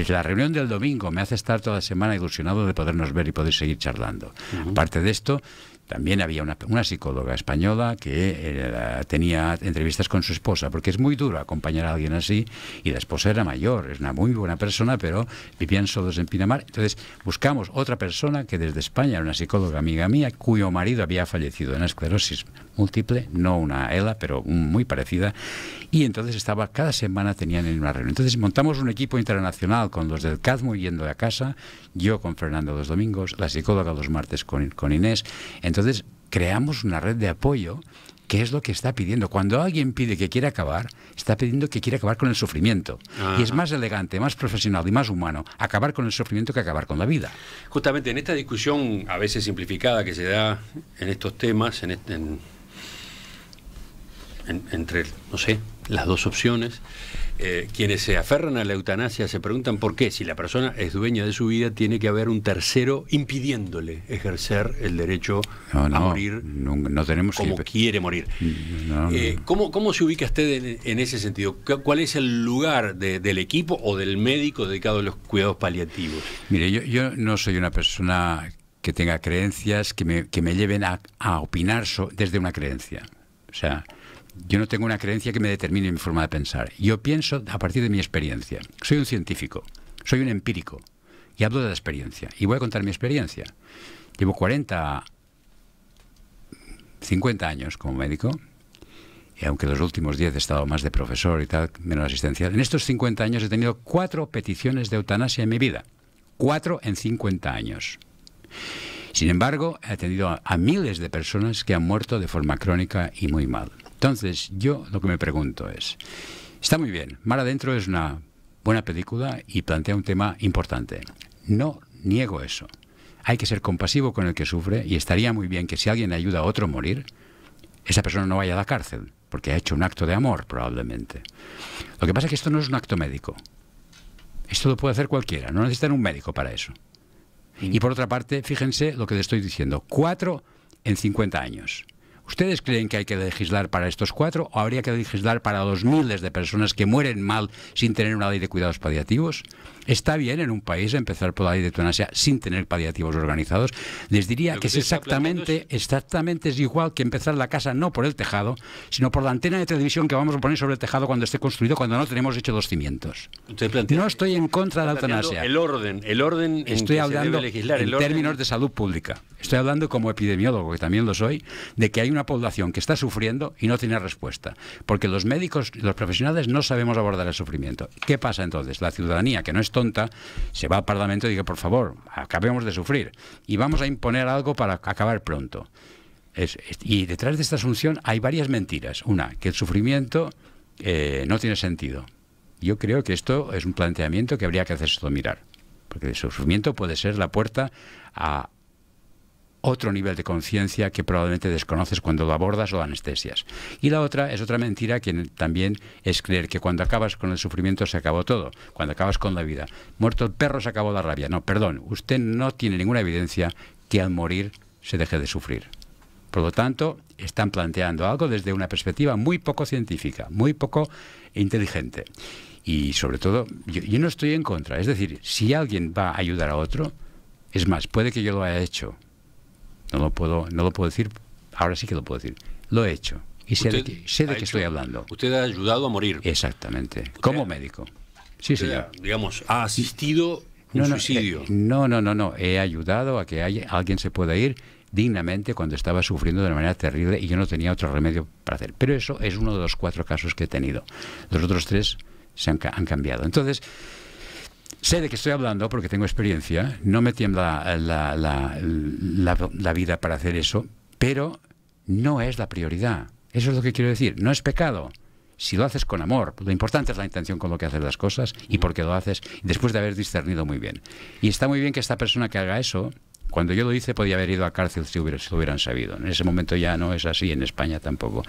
La reunión del domingo me hace estar toda la semana ilusionado de podernos ver y poder seguir charlando. Aparte de esto, también había una psicóloga española que tenía entrevistas con su esposa, porque es muy duro acompañar a alguien así, y la esposa era mayor, es una muy buena persona, pero vivían solos en Pinamar. Entonces buscamos otra persona que desde España, era una psicóloga amiga mía, cuyo marido había fallecido en esclerosis múltiple, no una ELA, pero muy parecida, y entonces cada semana tenían en una reunión. Entonces montamos un equipo internacional con los del CADMU yendo a casa, yo con Fernando los domingos, la psicóloga los martes con Inés. Entonces creamos una red de apoyo, que es lo que está pidiendo. Cuando alguien pide que quiere acabar, está pidiendo que quiere acabar con el sufrimiento. Y es más elegante, más profesional y más humano acabar con el sufrimiento que acabar con la vida. Justamente en esta discusión, a veces simplificada, que se da en estos temas, entre, no sé, las dos opciones, quienes se aferran a la eutanasia se preguntan por qué, si la persona es dueña de su vida, tiene que haber un tercero impidiéndole ejercer el derecho a morir no tenemos como quiere morir. ¿Cómo se ubica usted en ese sentido? ¿Cuál es el lugar del equipo o del médico dedicado a los cuidados paliativos? Mire, yo no soy una persona que tenga creencias que me lleven a opinar desde una creencia. O sea, yo no tengo una creencia que me determine mi forma de pensar. Yo pienso a partir de mi experiencia. Soy un científico, soy un empírico, y hablo de la experiencia. Y voy a contar mi experiencia. Llevo 50 años como médico, y aunque los últimos 10 he estado más de profesor y tal, menos asistencial. En estos 50 años he tenido 4 peticiones de eutanasia en mi vida. 4 en 50 años. Sin embargo, he atendido a miles de personas que han muerto de forma crónica y muy mal. Entonces, yo lo que me pregunto es, está muy bien, Mar Adentro es una buena película y plantea un tema importante. No niego eso. Hay que ser compasivo con el que sufre, y estaría muy bien que si alguien ayuda a otro a morir, esa persona no vaya a la cárcel, porque ha hecho un acto de amor, probablemente. Lo que pasa es que esto no es un acto médico. Esto lo puede hacer cualquiera, no necesitan un médico para eso. Y por otra parte, fíjense lo que le estoy diciendo, 4 en 50 años. ¿Ustedes creen que hay que legislar para estos 4 o habría que legislar para los miles de personas que mueren mal sin tener una ley de cuidados paliativos? ¿Está bien en un país empezar por la ley de eutanasia sin tener paliativos organizados? Les diría que es exactamente es igual que empezar la casa no por el tejado, sino por la antena de televisión que vamos a poner sobre el tejado cuando esté construido, cuando no tenemos hecho los cimientos. No estoy en contra de la eutanasia. El orden estoy hablando en términos de salud pública. Estoy hablando como epidemiólogo, que también lo soy, de que hay una población que está sufriendo y no tiene respuesta. Porque los médicos, los profesionales, no sabemos abordar el sufrimiento. ¿Qué pasa entonces? La ciudadanía, que no es tonta, se va al Parlamento y dice, por favor, acabemos de sufrir. Y vamos a imponer algo para acabar pronto. Y detrás de esta asunción hay varias mentiras. Una, que el sufrimiento no tiene sentido. Yo creo que esto es un planteamiento que habría que hacerse mirar. Porque el sufrimiento puede ser la puerta a otro nivel de conciencia que probablemente desconoces cuando lo abordas o anestesias. Y la otra es otra mentira que también es creer que cuando acabas con el sufrimiento se acabó todo, cuando acabas con la vida. Muerto el perro se acabó la rabia. No, perdón, usted no tiene ninguna evidencia que al morir se deje de sufrir. Por lo tanto, están planteando algo desde una perspectiva muy poco científica, muy poco inteligente. Y sobre todo, yo no estoy en contra. Es decir, si alguien va a ayudar a otro, es más, puede que yo lo haya hecho. No lo puedo decir, ahora sí que lo puedo decir. Lo he hecho y sé de qué estoy hablando. Usted ha ayudado a morir. Exactamente, como médico. Sí, señor. Digamos, ha asistido un suicidio. No. He ayudado a que alguien se pueda ir dignamente cuando estaba sufriendo de una manera terrible y yo no tenía otro remedio para hacer. Pero eso es uno de los 4 casos que he tenido. Los otros 3 han cambiado. Entonces, sé de qué estoy hablando porque tengo experiencia, no me tiembla la vida para hacer eso, pero no es la prioridad. Eso es lo que quiero decir. No es pecado si lo haces con amor. Lo importante es la intención con lo que haces las cosas y porque lo haces después de haber discernido muy bien. Y está muy bien que esta persona que haga eso, cuando yo lo hice podía haber ido a cárcel si lo hubieran sabido. En ese momento ya no es así, en España tampoco.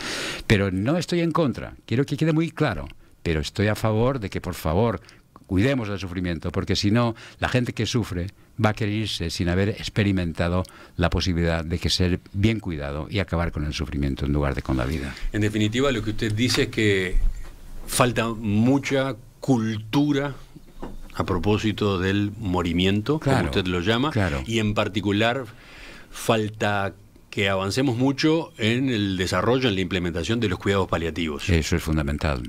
Pero no estoy en contra, quiero que quede muy claro, pero estoy a favor de que, por favor, cuidemos del sufrimiento, porque si no, la gente que sufre va a querer irse sin haber experimentado la posibilidad de que ser bien cuidado y acabar con el sufrimiento en lugar de con la vida. En definitiva, lo que usted dice es que falta mucha cultura a propósito del morimiento, como usted lo llama, y en particular falta que avancemos mucho en el desarrollo, en la implementación de los cuidados paliativos. Eso es fundamental.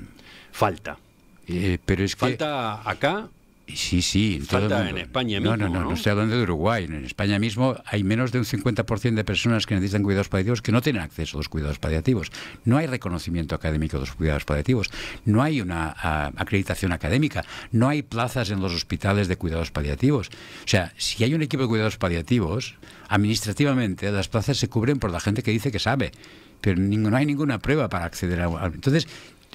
Falta. Pero es que... ¿Falta acá? Sí, sí. En todo el Falta mundo. en España mismo, No estoy hablando de Uruguay. En España mismo hay menos de un 50% de personas que necesitan cuidados paliativos que no tienen acceso a los cuidados paliativos. No hay reconocimiento académico de los cuidados paliativos. No hay una acreditación académica. No hay plazas en los hospitales de cuidados paliativos. O sea, si hay un equipo de cuidados paliativos, administrativamente las plazas se cubren por la gente que dice que sabe. Pero no hay ninguna prueba para acceder a... Entonces...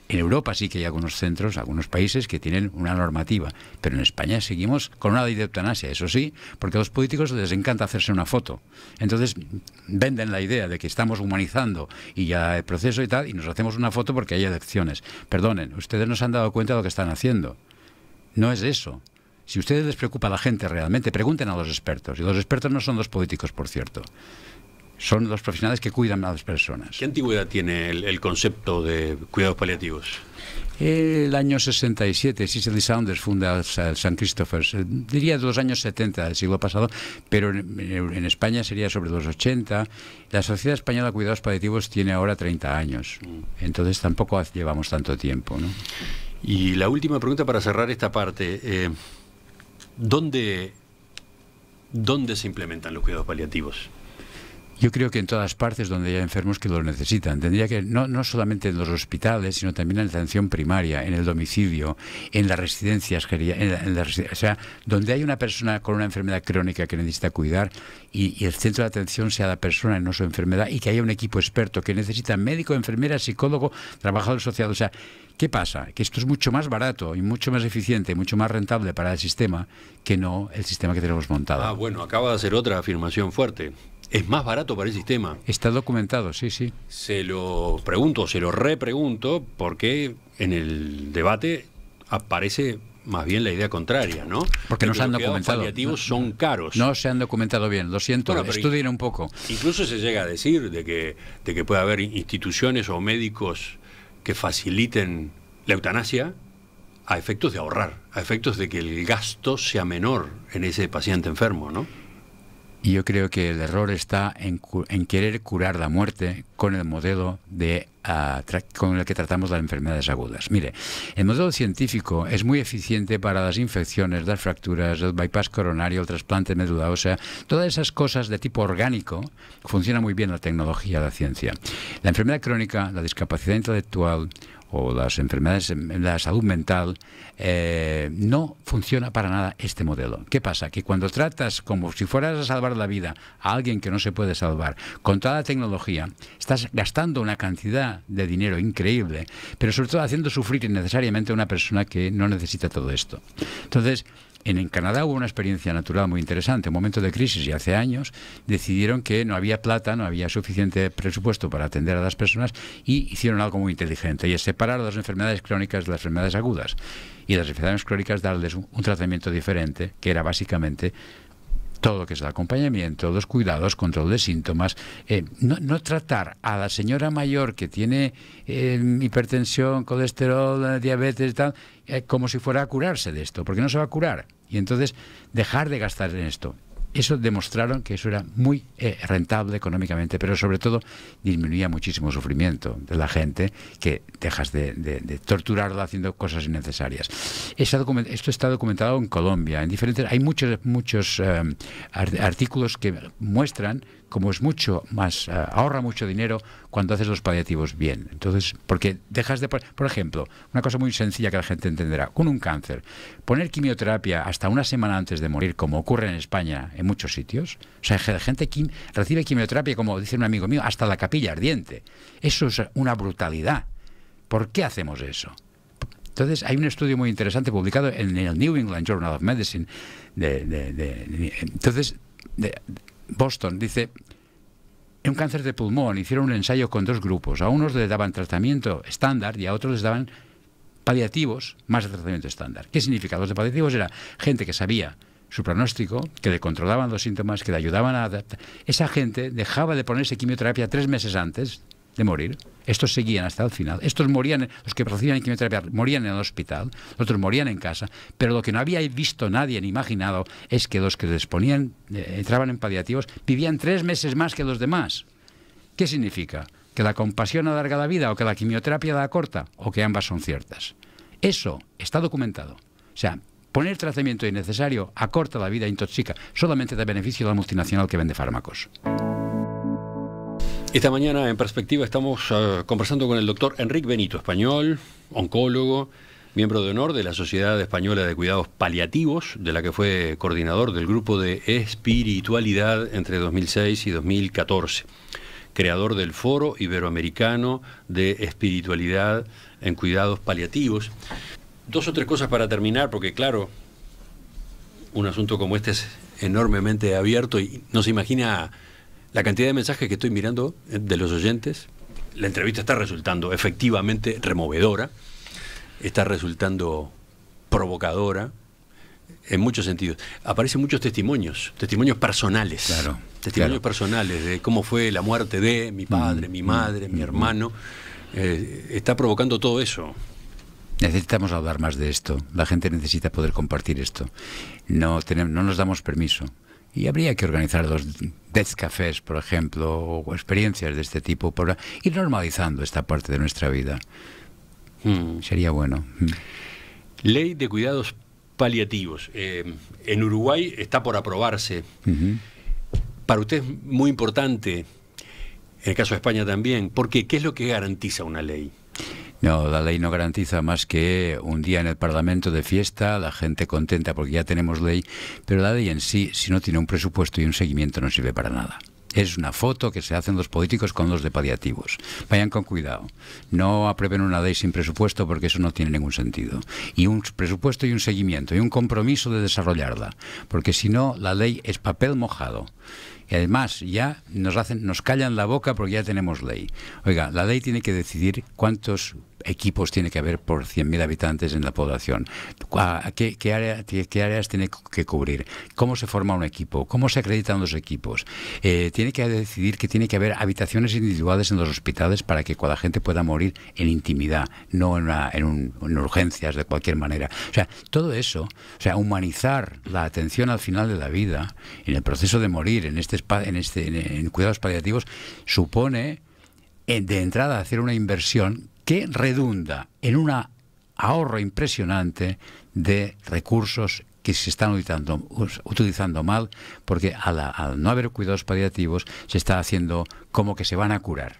En Europa sí que hay algunos centros, algunos países que tienen una normativa, pero en España seguimos con una ley de eutanasia, eso sí, porque a los políticos les encanta hacerse una foto. Entonces venden la idea de que estamos humanizando y ya el proceso y tal, y nos hacemos una foto porque hay elecciones. Perdonen, ustedes no se han dado cuenta de lo que están haciendo. No es eso. Si a ustedes les preocupa a la gente realmente, pregunten a los expertos. Y los expertos no son los políticos, por cierto. Son los profesionales que cuidan a las personas. ¿Qué antigüedad tiene el concepto de cuidados paliativos? El año 67, Cicely Saunders funda el St. Christopher's, diría de los años 70 del siglo pasado, pero en España sería sobre los 80. La Sociedad Española de Cuidados Paliativos tiene ahora 30 años, entonces tampoco llevamos tanto tiempo, ¿no? Y la última pregunta para cerrar esta parte, ¿dónde se implementan los cuidados paliativos? Yo creo que en todas partes donde haya enfermos que lo necesitan. Tendría que, no solamente en los hospitales, sino también en la atención primaria, en el domicilio, en las residencias, o sea, donde hay una persona con una enfermedad crónica que necesita cuidar y el centro de atención sea la persona y no su enfermedad, y que haya un equipo experto que necesita médico, enfermera, psicólogo, trabajador social. O sea, ¿qué pasa? Que esto es mucho más barato y mucho más eficiente, mucho más rentable para el sistema que no el sistema que tenemos montado. Ah, bueno, acaba de hacer otra afirmación fuerte. Es más barato para el sistema. Está documentado, sí, sí. Se lo pregunto, se lo repregunto, porque en el debate aparece más bien la idea contraria, ¿no? Porque no se han documentado. Los cuidados paliativos son caros. No se han documentado bien, lo siento, bueno, estudien un poco. Incluso se llega a decir de que puede haber instituciones o médicos que faciliten la eutanasia a efectos de ahorrar, a efectos de que el gasto sea menor en ese paciente enfermo, ¿no? Y yo creo que el error está en querer curar la muerte con el modelo con el que tratamos las enfermedades agudas. Mire, el modelo científico es muy eficiente para las infecciones, las fracturas, el bypass coronario, el trasplante de médula ósea, todas esas cosas de tipo orgánico. Funciona muy bien la tecnología, la ciencia. La enfermedad crónica, la discapacidad intelectual o las enfermedades en la salud mental, no funciona para nada este modelo. ¿Qué pasa? Que cuando tratas como si fueras a salvar la vida a alguien que no se puede salvar, con toda la tecnología, estás gastando una cantidad de dinero increíble, pero sobre todo haciendo sufrir innecesariamente a una persona que no necesita todo esto. Entonces, en Canadá hubo una experiencia natural muy interesante. En un momento de crisis y hace años decidieron que no había plata, no había suficiente presupuesto para atender a las personas y hicieron algo muy inteligente, y es separar las enfermedades crónicas de las enfermedades agudas. Y las enfermedades crónicas darles un tratamiento diferente, que era básicamente todo lo que es el acompañamiento, los cuidados, control de síntomas. No tratar a la señora mayor que tiene hipertensión, colesterol, diabetes y tal, como si fuera a curarse de esto, porque no se va a curar. Y entonces dejar de gastar en esto. Eso demostraron que eso era muy rentable económicamente, pero sobre todo disminuía muchísimo el sufrimiento de la gente, que dejas de torturarla haciendo cosas innecesarias. Esto está documentado en Colombia, en diferentes. Hay muchos artículos que muestran cómo es mucho más, ahorra mucho dinero cuando haces los paliativos bien. Entonces, porque dejas de... Por ejemplo, una cosa muy sencilla que la gente entenderá, con un cáncer, poner quimioterapia hasta una semana antes de morir, como ocurre en España en muchos sitios. O sea, la gente recibe quimioterapia, como dice un amigo mío, hasta la capilla ardiente. Eso es una brutalidad. ¿Por qué hacemos eso? Entonces, hay un estudio muy interesante publicado en el New England Journal of Medicine Boston, dice, en un cáncer de pulmón hicieron un ensayo con dos grupos. A unos les daban tratamiento estándar y a otros les daban paliativos más de tratamiento estándar. ¿Qué significa? Los de paliativos era gente que sabía su pronóstico, que le controlaban los síntomas, que le ayudaban a adaptar. Esa gente dejaba de ponerse quimioterapia 3 meses antes de morir. Estos seguían hasta el final. Estos morían, los que recibían quimioterapia morían en el hospital, los otros morían en casa, pero lo que no había visto nadie ni imaginado es que los que les ponían, entraban en paliativos, vivían 3 meses más que los demás. ¿Qué significa? ¿Que la compasión alarga la vida o que la quimioterapia la acorta? ¿O que ambas son ciertas? Eso está documentado. O sea, poner tratamiento innecesario acorta la vida, intoxica, solamente da beneficio a la multinacional que vende fármacos. Esta mañana en Perspectiva estamos conversando con el doctor Enric Benito, español, oncólogo, miembro de honor de la Sociedad Española de Cuidados Paliativos, de la que fue coordinador del grupo de espiritualidad entre 2006 y 2014, creador del Foro Iberoamericano de Espiritualidad en Cuidados Paliativos. 2 o 3 cosas para terminar, porque claro, un asunto como este es enormemente abierto y no se imagina la cantidad de mensajes que estoy mirando de los oyentes. La entrevista está resultando efectivamente removedora, está resultando provocadora en muchos sentidos. Aparecen muchos testimonios personales. Claro, testimonios personales de cómo fue la muerte de mi padre, mi madre, mi hermano. Está provocando todo eso. Necesitamos hablar más de esto. La gente necesita poder compartir esto. No nos damos permiso. Y habría que organizar 2 death cafés, por ejemplo, o experiencias de este tipo, para ir normalizando esta parte de nuestra vida. Sería bueno. Ley de cuidados paliativos. En Uruguay está por aprobarse. Para usted es muy importante, en el caso de España también, porque ¿qué es lo que garantiza una ley? No, la ley no garantiza más que un día en el Parlamento de fiesta, la gente contenta porque ya tenemos ley, pero la ley en sí, si no tiene un presupuesto y un seguimiento, no sirve para nada. Es una foto que se hacen los políticos con los de paliativos. Vayan con cuidado. No aprueben una ley sin presupuesto porque eso no tiene ningún sentido. Y un presupuesto y un seguimiento y un compromiso de desarrollarla. Porque si no, la ley es papel mojado. Y además ya nos callan la boca porque ya tenemos ley. Oiga, la ley tiene que decidir cuántos equipos tiene que haber por 100.000 habitantes en la población, qué áreas tiene que cubrir, cómo se forma un equipo, cómo se acreditan los equipos. Tiene que decidir que tiene que haber habitaciones individuales en los hospitales para que la gente pueda morir en intimidad, no en urgencias de cualquier manera. O sea, todo eso, o sea, humanizar la atención al final de la vida, en el proceso de morir, en cuidados paliativos, supone de entrada hacer una inversión que redunda en un ahorro impresionante de recursos que se están utilizando mal, porque al no haber cuidados paliativos se está haciendo como que se van a curar.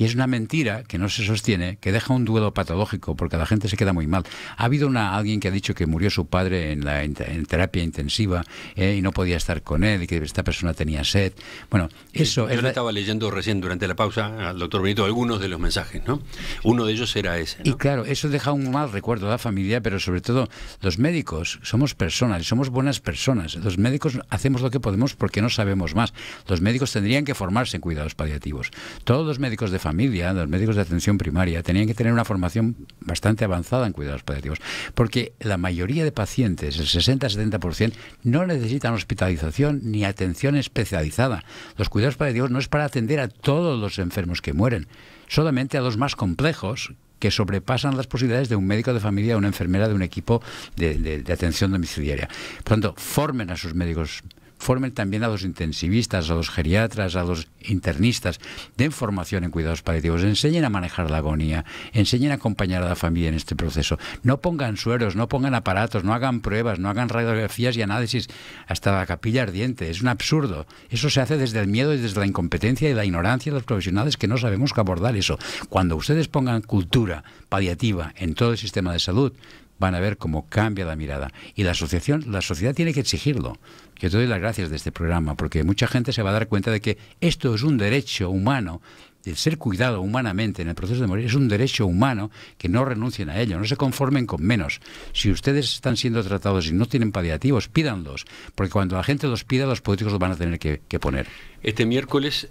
Y es una mentira que no se sostiene, que deja un duelo patológico, porque la gente se queda muy mal. Ha habido alguien que ha dicho que murió su padre en terapia intensiva y no podía estar con él y que esta persona tenía sed. Bueno, eso Yo le estaba leyendo recién durante la pausa al doctor Benito algunos de los mensajes, ¿no? Uno de ellos era ese, ¿no? Y claro, eso deja un mal recuerdo a la familia, pero sobre todo los médicos somos personas, somos buenas personas. Los médicos hacemos lo que podemos porque no sabemos más. Los médicos tendrían que formarse en cuidados paliativos. Todos los médicos de familia, los médicos de atención primaria, tenían que tener una formación bastante avanzada en cuidados paliativos, porque la mayoría de pacientes, el 60-70%, no necesitan hospitalización ni atención especializada. Los cuidados paliativos no es para atender a todos los enfermos que mueren, solamente a los más complejos, que sobrepasan las posibilidades de un médico de familia, de una enfermera, de un equipo de atención domiciliaria. Por tanto, formen a sus médicos, formen también a los intensivistas, a los geriatras, a los internistas, den formación en cuidados paliativos, enseñen a manejar la agonía, enseñen a acompañar a la familia en este proceso. No pongan sueros, no pongan aparatos, no hagan pruebas, no hagan radiografías y análisis hasta la capilla ardiente. Es un absurdo. Eso se hace desde el miedo y desde la incompetencia y la ignorancia de los profesionales que no sabemos cómo abordar eso. Cuando ustedes pongan cultura paliativa en todo el sistema de salud, van a ver cómo cambia la mirada. Y la sociedad tiene que exigirlo. Yo te doy las gracias de este programa, porque mucha gente se va a dar cuenta de que esto es un derecho humano, el ser cuidado humanamente en el proceso de morir es un derecho humano, que no renuncien a ello, no se conformen con menos. Si ustedes están siendo tratados y no tienen paliativos, pídanlos, porque cuando la gente los pida, los políticos los van a tener que poner. Este miércoles,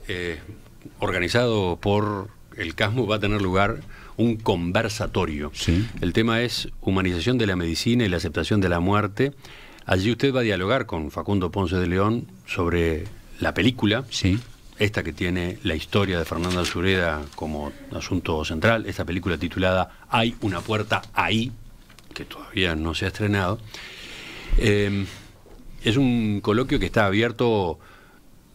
organizado por el CASMU, va a tener lugar un conversatorio. Sí. El tema es humanización de la medicina y la aceptación de la muerte. Allí usted va a dialogar con Facundo Ponce de León sobre la película, sí, esta que tiene la historia de Fernando Sureda como asunto central, esta película titulada Hay una puerta ahí, que todavía no se ha estrenado. Es un coloquio que está abierto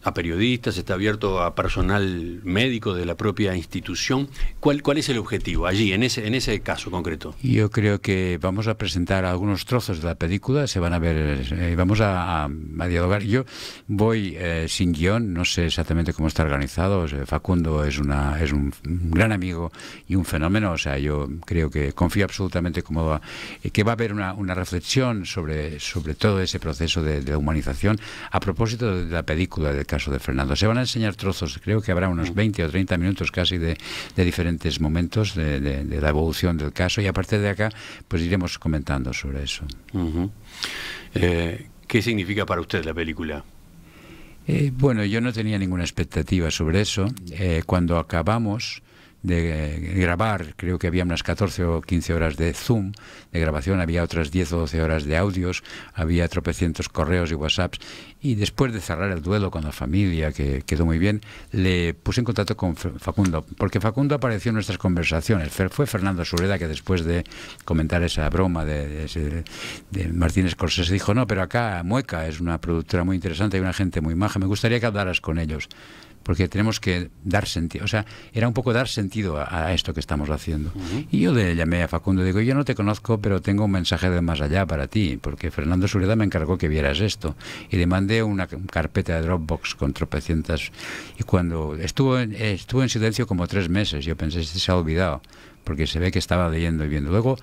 a periodistas, está abierto a personal médico de la propia institución. ¿Cuál es el objetivo allí, en ese caso concreto? Yo creo que vamos a presentar algunos trozos de la película, se van a ver, vamos a dialogar. Yo voy sin guión, no sé exactamente cómo está organizado. Facundo es un gran amigo y un fenómeno, o sea, yo creo que confío absolutamente que va a haber una reflexión sobre todo ese proceso de humanización a propósito de la película del caso de Fernando. Se van a enseñar trozos, creo que habrá unos 20 o 30 minutos casi de diferentes momentos de la evolución del caso, y a partir de acá pues iremos comentando sobre eso. ¿Qué significa para usted la película? Bueno, yo no tenía ninguna expectativa sobre eso. Cuando acabamos de grabar, creo que había unas 14 o 15 horas de Zoom de grabación, había otras 10 o 12 horas de audios, había tropecientos correos y WhatsApps, y después de cerrar el duelo con la familia, que quedó muy bien, le puse en contacto con Facundo, porque Facundo apareció en nuestras conversaciones. Fue Fernando Sureda que, después de comentar esa broma de Martín Scorsese, dijo: no, pero acá Mueca es una productora muy interesante, hay una gente muy maja, me gustaría que hablaras con ellos, porque tenemos que dar sentido, o sea, era un poco dar sentido a esto que estamos haciendo. Y yo le llamé a Facundo y digo: yo no te conozco, pero tengo un mensaje de más allá para ti, porque Fernando Sureda me encargó que vieras esto, y le mandé una carpeta de Dropbox con tropecientas, y cuando estuvo en silencio como 3 meses, yo pensé: este se ha olvidado, porque se ve que estaba leyendo y viendo. Luego,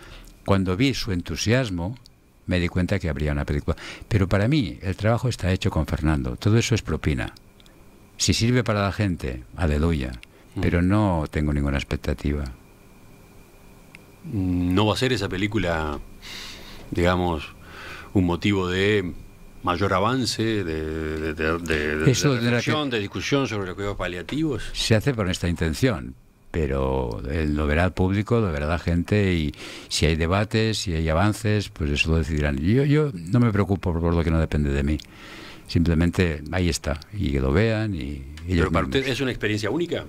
cuando vi su entusiasmo, me di cuenta que habría una película. Pero para mí el trabajo está hecho con Fernando, todo eso es propina. Si sirve para la gente, aleluya, pero no tengo ninguna expectativa. ¿No va a ser esa película, digamos, un motivo de mayor avance, de reflexión, de discusión sobre los cuidados paliativos? Se hace con esta intención, pero lo verá el público, lo verá la gente, y si hay debates, si hay avances, pues eso lo decidirán. Yo no me preocupo por lo que no depende de mí. Simplemente ahí está, y que lo vean. ¿Pero para usted es una experiencia única?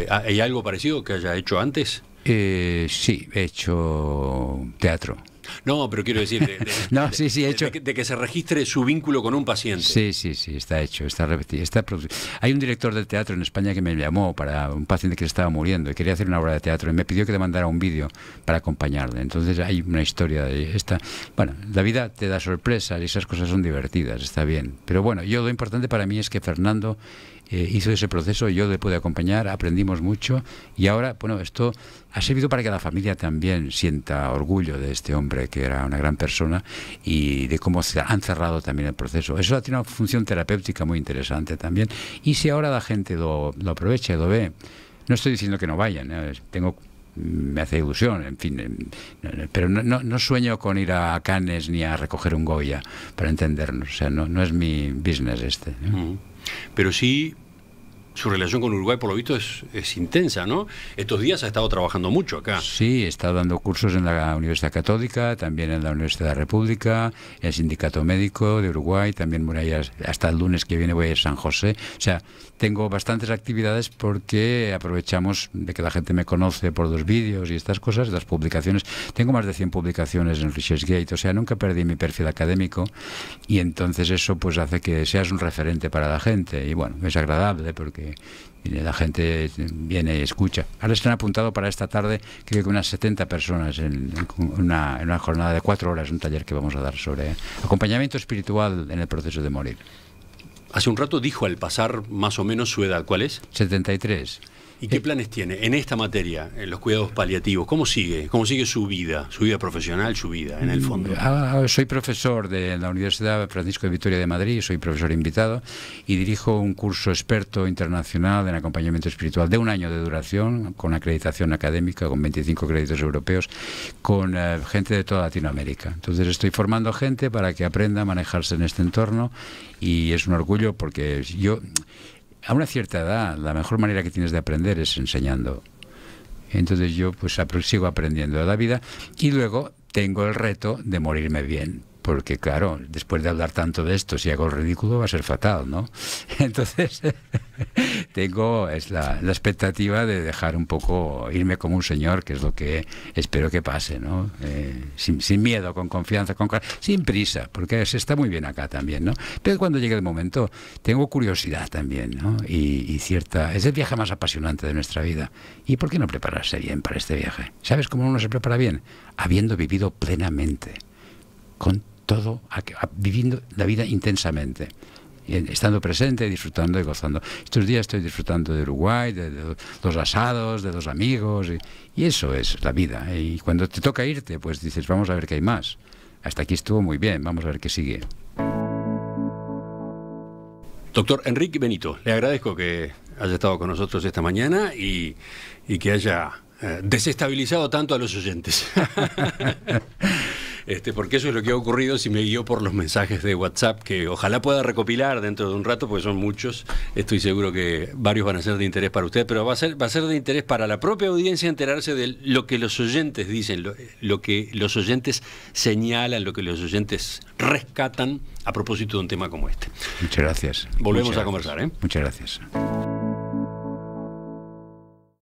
¿Hay algo parecido que haya hecho antes? Sí, he hecho teatro. No, pero quiero decir, he hecho... de que se registre su vínculo con un paciente. Sí, está hecho, está repetido, está producido. Hay un director de teatro en España que me llamó para un paciente que estaba muriendo y quería hacer una obra de teatro, y me pidió que le mandara un vídeo para acompañarle. Entonces hay una historia de esta... Bueno, la vida te da sorpresas y esas cosas son divertidas, está bien. Pero bueno, lo importante para mí es que Fernando hizo ese proceso, yo le pude acompañar, aprendimos mucho, y ahora, bueno, esto ha servido para que la familia también sienta orgullo de este hombre, que era una gran persona, y de cómo se han cerrado también el proceso. Eso tiene una función terapéutica muy interesante también, y si ahora la gente lo aprovecha y lo ve, no estoy diciendo que no vayan, me hace ilusión, en fin, pero no sueño con ir a Cannes ni a recoger un Goya, para entendernos, o sea, no es mi business este. Pero sí, su relación con Uruguay, por lo visto, es intensa, ¿no? Estos días ha estado trabajando mucho acá. Sí, he estado dando cursos en la Universidad Católica, también en la Universidad de la República, en el Sindicato Médico de Uruguay, también hasta el lunes que viene voy a ir a San José. O sea, tengo bastantes actividades porque aprovechamos de que la gente me conoce por los vídeos y estas cosas, las publicaciones. Tengo más de 100 publicaciones en ResearchGate, o sea, nunca perdí mi perfil académico, y entonces eso pues hace que seas un referente para la gente, y bueno, es agradable porque la gente viene y escucha. Ahora están apuntado para esta tarde, creo que unas 70 personas en una jornada de 4 horas, un taller que vamos a dar sobre acompañamiento espiritual en el proceso de morir. Hace un rato dijo al pasar más o menos su edad, ¿cuál es? 73. ¿Y qué planes tiene en esta materia, en los cuidados paliativos? ¿Cómo sigue su vida profesional, su vida en el fondo? Soy profesor de la Universidad Francisco de Vitoria de Madrid, soy profesor invitado, y dirijo un curso experto internacional en acompañamiento espiritual de 1 año de duración, con acreditación académica, con 25 créditos europeos, con gente de toda Latinoamérica. Entonces estoy formando gente para que aprenda a manejarse en este entorno, y es un orgullo porque a una cierta edad, la mejor manera que tienes de aprender es enseñando. Entonces yo pues sigo aprendiendo de la vida, y luego tengo el reto de morirme bien, porque claro, después de hablar tanto de esto, si hago el ridículo va a ser fatal, ¿no? Entonces tengo la expectativa de dejar un poco, irme como un señor, que es lo que espero que pase, ¿no? Sin miedo, con confianza, sin prisa, porque se está muy bien acá también, ¿no? Pero cuando llegue el momento, tengo curiosidad también, ¿no? Y cierta... Es el viaje más apasionante de nuestra vida. ¿Y por qué no prepararse bien para este viaje? ¿Sabes cómo uno se prepara bien? Habiendo vivido plenamente, con todo, viviendo la vida intensamente, estando presente, disfrutando y gozando. Estos días estoy disfrutando de Uruguay, de los asados, de los amigos, y eso es la vida. Y cuando te toca irte, pues dices, vamos a ver qué hay más. Hasta aquí estuvo muy bien, vamos a ver qué sigue. Doctor Enrique Benito, le agradezco que haya estado con nosotros esta mañana y que haya desestabilizado tanto a los oyentes. Porque eso es lo que ha ocurrido si me guió por los mensajes de WhatsApp, que ojalá pueda recopilar dentro de un rato, porque son muchos. Estoy seguro que varios van a ser de interés para usted, pero va a ser de interés para la propia audiencia enterarse de lo que los oyentes dicen, lo que los oyentes señalan, lo que los oyentes rescatan a propósito de un tema como este. Muchas gracias. Volvemos a conversar, ¿eh? Muchas gracias.